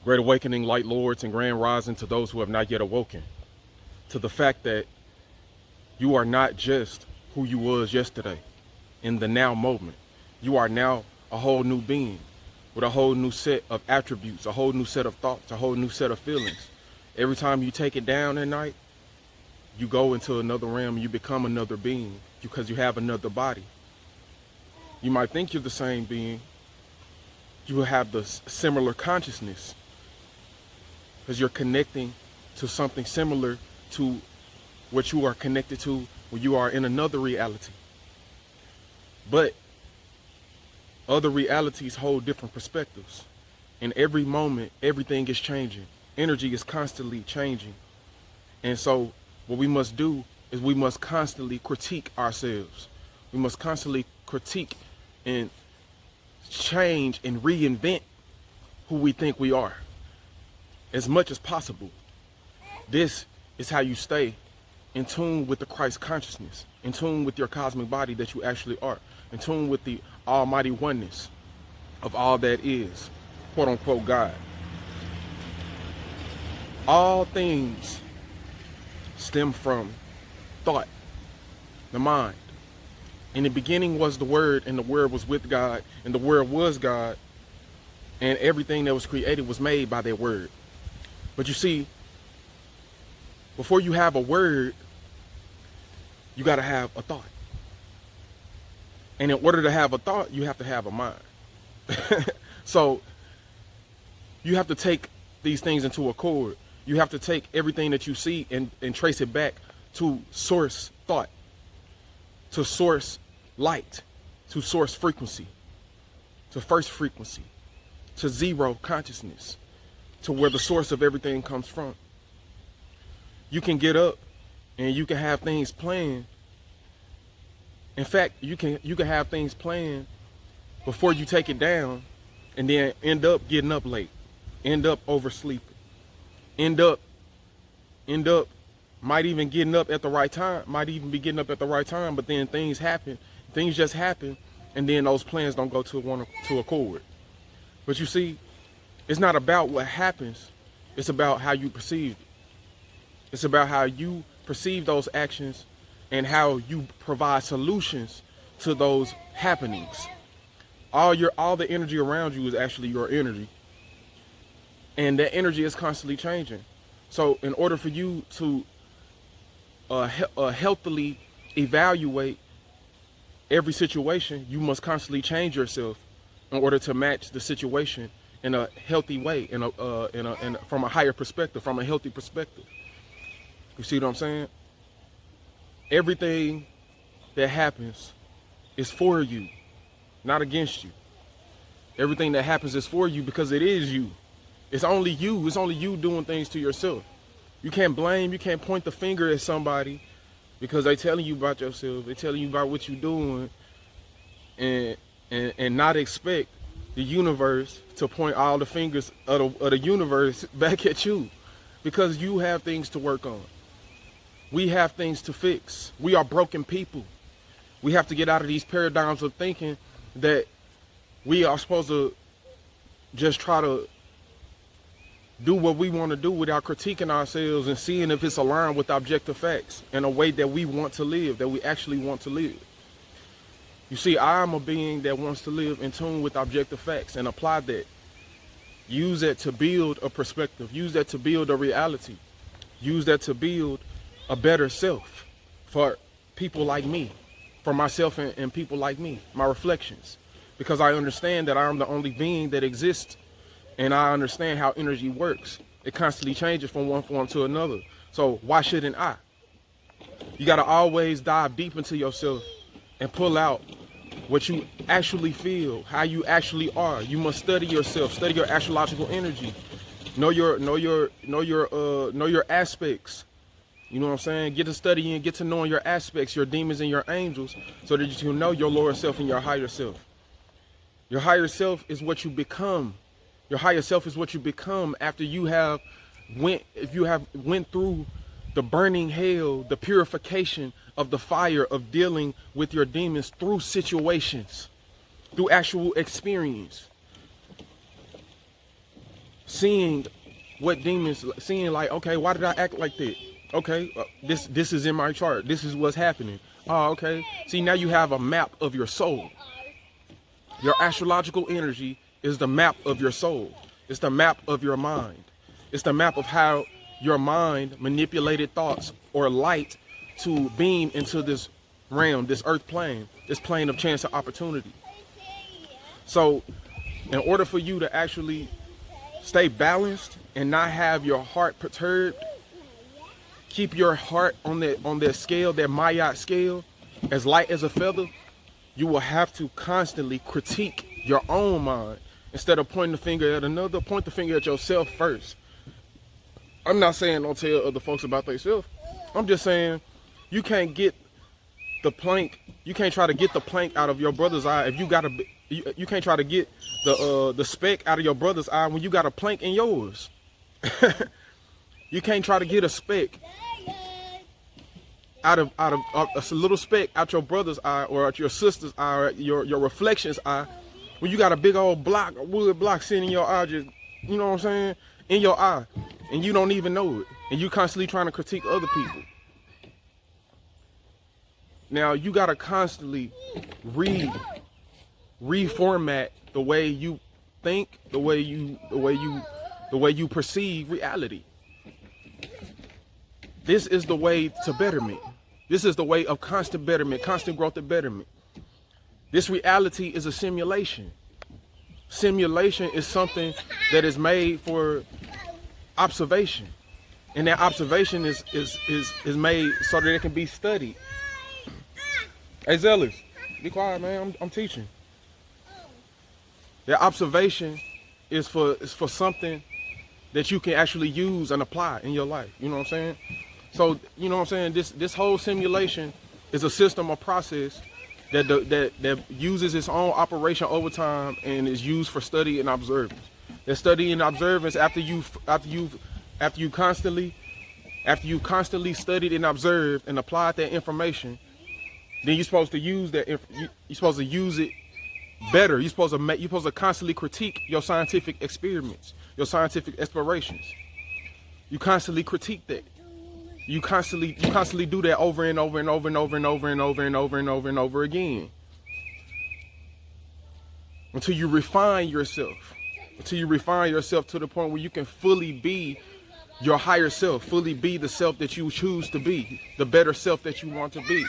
Great awakening, light lords, and grand rising to those who have not yet awoken. To the fact that you are not just who you was yesterday in the now moment. You are now a whole new being with a whole new set of attributes, a whole new set of thoughts, a whole new set of feelings. Every time you take it down at night, you go into another realm, you become another being because you have another body. You might think you're the same being. You will have the similar consciousness because you're connecting to something similar to what you are connected to when you are in another reality. But other realities hold different perspectives. In every moment, everything is changing. Energy is constantly changing. And so what we must do is we must constantly critique ourselves. We must constantly critique and change and reinvent who we think we are as much as possible. This is how you stay in tune with the Christ consciousness, in tune with your cosmic body that you actually are, in tune with the almighty oneness of all that is, quote unquote, God. All things stem from thought, the mind. In the beginning was the Word, and the Word was with God, and the Word was God, and everything that was created was made by that Word. But you see, before you have a word, you got to have a thought. And in order to have a thought, you have to have a mind. So you have to take these things into accord. You have to take everything that you see and trace it back to source thought, to source light, to source frequency, to first frequency, to zero consciousness, to where the source of everything comes from. You can get up and you can have things planned. In fact, you can have things planned before you take it down, and then end up getting up late, end up oversleeping, end up might even getting up at the right time, but then things just happen, and then those plans don't go to accord. But you see, it's not about what happens, it's about how you perceive it. It's about how you perceive those actions and how you provide solutions to those happenings. All the energy around you is actually your energy. And that energy is constantly changing. So in order for you to healthily evaluate every situation, you must constantly change yourself in order to match the situation in a healthy way, from a higher perspective, from a healthy perspective. You see what I'm saying? Everything that happens is for you, not against you. Everything that happens is for you because it is you. It's only you. It's only you doing things to yourself. You can't blame, you can't point the finger at somebody because they're telling you about yourself. They're telling you about what you're doing, and not expect the universe to point all the fingers of the universe back at you, because you have things to work on. We have things to fix. We are broken people. We have to get out of these paradigms of thinking that we are supposed to just try to do what we want to do without critiquing ourselves and seeing if it's aligned with objective facts in a way that we want to live, that we actually want to live. You see, I am a being that wants to live in tune with objective facts and apply that. Use that to build a perspective. Use that to build a reality. Use that to build a better self for people like me, for myself and people like me, my reflections. Because I understand that I'm the only being that exists, and I understand how energy works. It constantly changes from one form to another. So why shouldn't I? You gotta always dive deep into yourself and pull out what you actually feel, how you actually are. You must study yourself, study your astrological energy, know your aspects. You know what I'm saying? Get to studying, get to knowing your aspects, your demons and your angels, so that you can know your lower self and your higher self. Your higher self is what you become. Your higher self is what you become after you have went through the burning hell, the purification of the fire of dealing with your demons through situations, through actual experience. seeing what demons, seeing like, okay, why did I act like that? Okay, this is in my chart. This is what's happening. Oh, okay. See, now you have a map of your soul. Your astrological energy is the map of your soul. It's the map of your mind. It's the map of how your mind manipulated thoughts or light to beam into this realm, this earth plane, this plane of chance and opportunity. So in order for you to actually stay balanced and not have your heart perturbed, keep your heart on that scale, that Mayat scale, as light as a feather, you will have to constantly critique your own mind. Instead of pointing the finger at another, point the finger at yourself first. I'm not saying don't tell other folks about themselves. I'm just saying you can't get the plank, you can't try to get the plank out of your brother's eye if you got a, you can't try to get the speck out of your brother's eye when you got a plank in yours. You can't try to get a speck out of a little speck out your brother's eye or out your sister's eye or your reflection's eye when you got a big old block, a wood block sitting in your eye, just, you know what I'm saying, in your eye, and you don't even know it, and you constantly trying to critique other people. Now you gotta constantly reformat the way you think, the way you perceive reality. This is the way to betterment. This is the way of constant betterment, constant growth and betterment. This reality is a simulation. Simulation is something that is made for observation. And that observation is made so that it can be studied. Hey Zealous, be quiet, man. I'm teaching. That observation is for something that you can actually use and apply in your life. You know what I'm saying? So, you know what I'm saying? This whole simulation is a system or process that uses its own operation over time and is used for study and observance. That study and observance, after you constantly studied and observed and applied that information, then you're supposed to use that. You're supposed to use it better. You're supposed to constantly critique your scientific experiments, your scientific explorations. You constantly critique that. You constantly do that over and over and over and over and over and over and over and over and over again. Until you refine yourself. Until you refine yourself to the point where you can fully be your higher self, fully be the self that you choose to be, the better self that you want to be.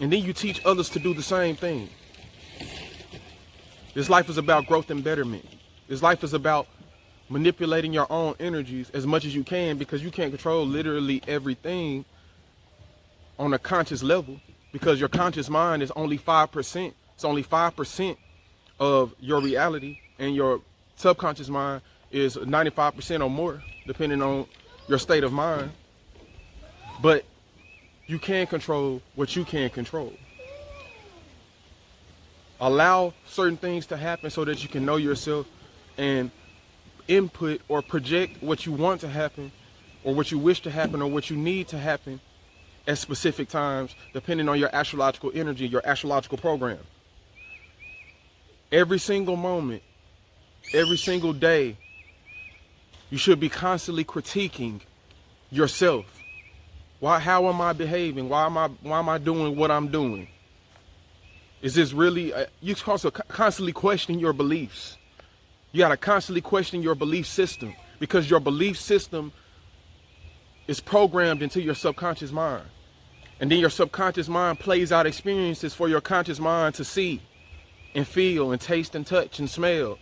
And then you teach others to do the same thing. This life is about growth and betterment. This life is about manipulating your own energies as much as you can, because you can't control literally everything on a conscious level, because your conscious mind is only 5%. It's only 5% of your reality, and your subconscious mind is 95% or more, depending on your state of mind. But you can control what you can control. Allow certain things to happen so that you can know yourself and input or project what you want to happen, or what you wish to happen, or what you need to happen at specific times, depending on your astrological energy, your astrological program. Every single moment, every single day, you should be constantly critiquing yourself. How am I behaving? Why am I doing what I'm doing? Is this really, you're supposed to constantly question your beliefs. You got to constantly question your belief system, because your belief system is programmed into your subconscious mind. And then your subconscious mind plays out experiences for your conscious mind to see and feel and taste and touch and smell.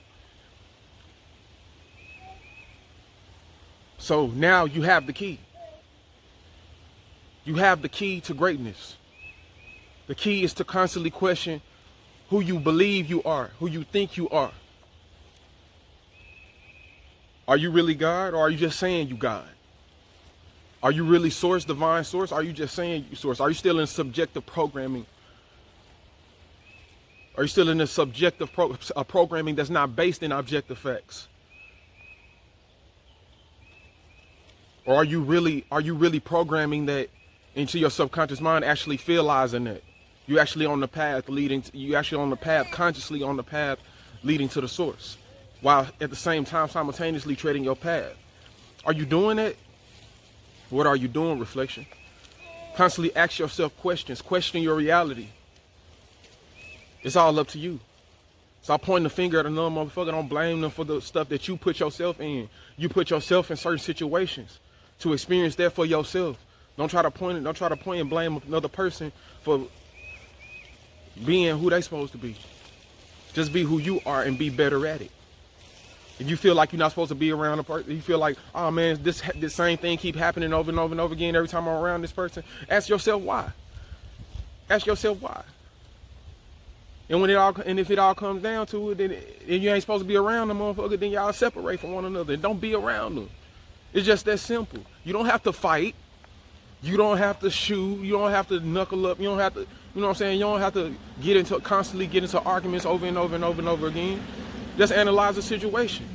So now you have the key. You have the key to greatness. The key is to constantly question who you believe you are, who you think you are. Are you really God, or are you just saying you God? Are you really source, divine source? Or are you just saying you source? Are you still in subjective programming? Are you still in a subjective programming that's not based in objective facts? Or are you really programming that into your subconscious mind, actually realizing that you actually on the path consciously on the path leading to the source? while at the same time simultaneously treading your path. Are you doing that? What are you doing, reflection? Constantly ask yourself questions. Question your reality. It's all up to you. Stop pointing the finger at another motherfucker. Don't blame them for the stuff that you put yourself in. You put yourself in certain situations to experience that for yourself. Don't try to point and blame another person for being who they supposed to be. Just be who you are and be better at it. If you feel like you're not supposed to be around a person, you feel like, oh man, this same thing keep happening over and over and over again every time I'm around this person, ask yourself why. Ask yourself why. And if it all comes down to it, then you ain't supposed to be around them motherfucker, then y'all separate from one another. Don't be around them. It's just that simple. You don't have to fight. You don't have to shoot. You don't have to knuckle up. You don't have to, you know what I'm saying? You don't have to constantly get into arguments over and over and over and over again. Just analyze the situation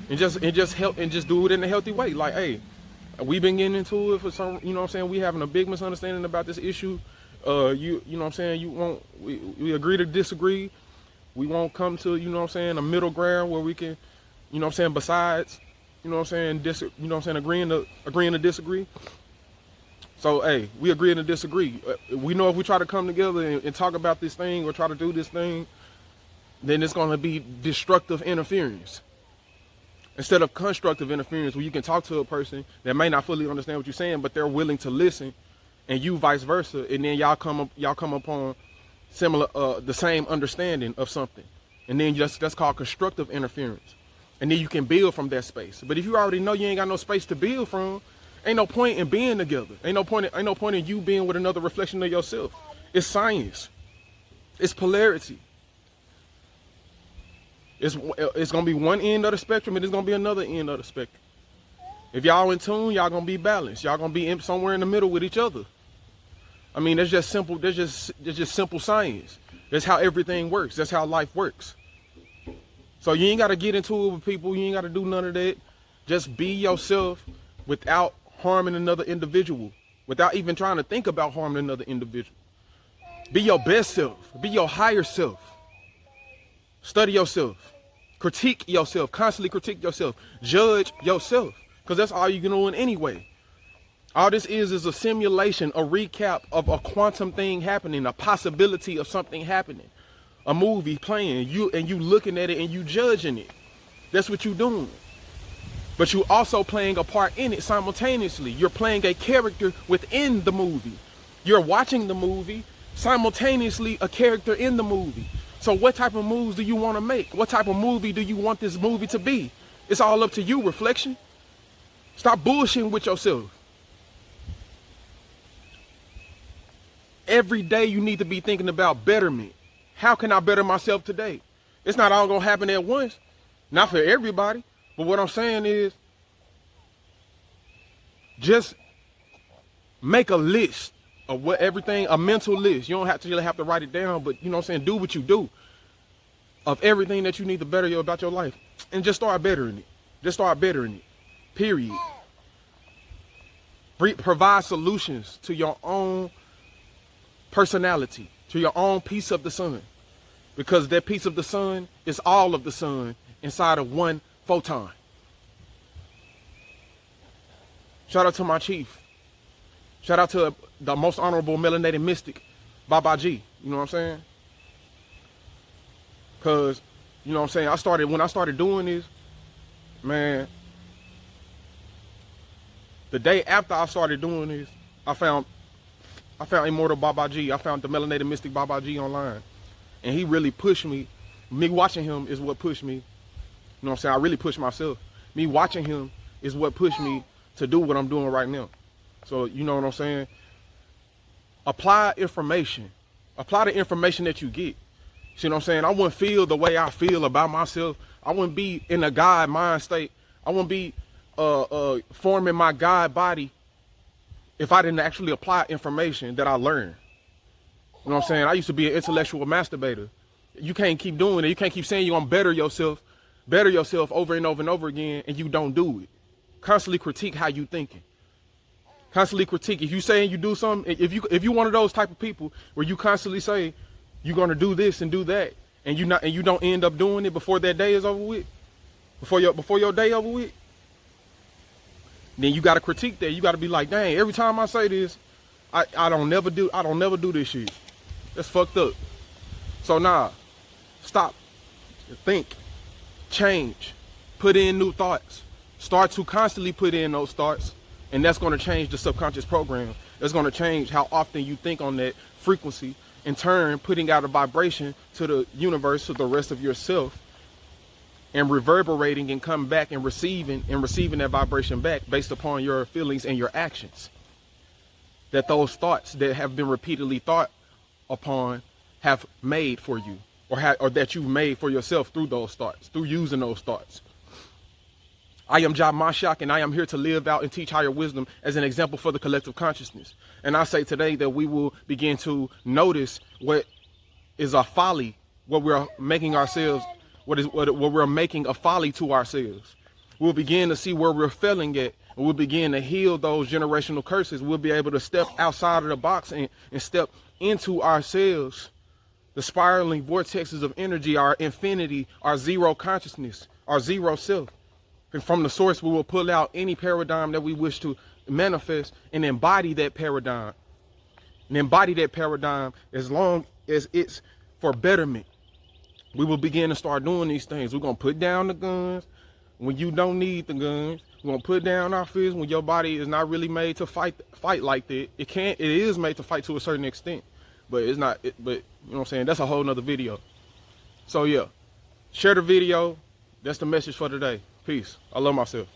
and just help and just do it in a healthy way. Like, hey, we've been getting into it for some, you know what I'm saying? We having a big misunderstanding about this issue. You know what I'm saying? We agree to disagree. We won't come to, you know what I'm saying, a middle ground where we can, you know what I'm saying, besides, you know what I'm saying, agreeing to disagree. So, hey, we agreeing to disagree. We know if we try to come together and talk about this thing or try to do this thing, then it's going to be destructive interference instead of constructive interference, where you can talk to a person that may not fully understand what you're saying, but they're willing to listen, and you vice versa, and then y'all come upon similar the same understanding of something, and then that's called constructive interference, and then you can build from that space. But if you already know you ain't got no space to build from, ain't no point in being together. Ain't no point in you being with another reflection of yourself. It's science. It's polarity. It's gonna be one end of the spectrum, and it's gonna be another end of the spectrum. If y'all in tune, y'all gonna be balanced. Y'all gonna be somewhere in the middle with each other. I mean, that's just simple. That's just simple science. That's how everything works. That's how life works. So you ain't gotta get into it with people. You ain't gotta do none of that. Just be yourself without harming another individual, without even trying to think about harming another individual. Be your best self. Be your higher self. Study yourself. Critique yourself. Constantly critique yourself. Judge yourself. Because that's all you're doing anyway. All this is a simulation, a recap of a quantum thing happening, a possibility of something happening. A movie playing, you looking at it and you judging it. That's what you're doing. But you also playing a part in it simultaneously. You're playing a character within the movie. You're watching the movie, simultaneously a character in the movie. So what type of moves do you want to make? What type of movie do you want this movie to be? It's all up to you, reflection. Stop bullshitting with yourself. Every day you need to be thinking about betterment. How can I better myself today? It's not all gonna happen at once. Not for everybody. But what I'm saying is, just make a list of what everything, a mental list. You don't have to really have to write it down, but you know what I'm saying, do what you do of everything that you need to better about your life, and just start bettering it. Just start bettering it. Period. Provide solutions to your own personality, to your own piece of the sun, because that piece of the sun is all of the sun inside of one photon. Shout out to my chief. Shout out to the most honorable melanated mystic, Babaji. You know what I'm saying? Because, you know what I'm saying, when I started doing this, man, the day after I started doing this, I found Immortal Babaji. I found the melanated mystic Babaji online. And he really pushed me. Me watching him is what pushed me. You know what I'm saying? I really pushed myself. Me watching him is what pushed me to do what I'm doing right now. So, you know what I'm saying? Apply information. Apply the information that you get. See what I'm saying? I wouldn't feel the way I feel about myself. I wouldn't be in a God mind state. I wouldn't be forming my God body if I didn't actually apply information that I learned. You know what I'm saying? I used to be an intellectual masturbator. You can't keep doing it. You can't keep saying you're gonna better yourself over and over and over again, and you don't do it. Constantly critique how you thinking. Constantly critique. If you saying you do something, if you one of those type of people where you constantly say you're gonna do this and do that, and you don't end up doing it before that day is over with, before your day over with, then you got to critique that. You got to be like, dang, every time I say this, I don't never do this shit. That's fucked up. So nah, stop, think, change, put in new thoughts, start to constantly put in those thoughts, and that's going to change the subconscious program. It's going to change how often you think on that frequency, in turn putting out a vibration to the universe, to the rest of yourself, and reverberating and coming back and receiving that vibration back based upon your feelings and your actions. That those thoughts that have been repeatedly thought upon have made for you, or that you've made for yourself through those thoughts, through using those thoughts. I am Job Mashak, and I am here to live out and teach higher wisdom as an example for the collective consciousness. And I say today that we will begin to notice what is a folly, what we're making ourselves, what we're making a folly to ourselves. We'll begin to see where we're failing at, and we'll begin to heal those generational curses. We'll be able to step outside of the box and step into ourselves, the spiraling vortexes of energy, our infinity, our zero consciousness, our zero self. And from the source, we will pull out any paradigm that we wish to manifest and embody that paradigm. And embody that paradigm as long as it's for betterment. We will begin to start doing these things. We're going to put down the guns when you don't need the guns. We're going to put down our fists when your body is not really made to fight like that. It is made to fight to a certain extent, but it's not, but you know what I'm saying? That's a whole nother video. So yeah, share the video. That's the message for today. Peace. I love myself.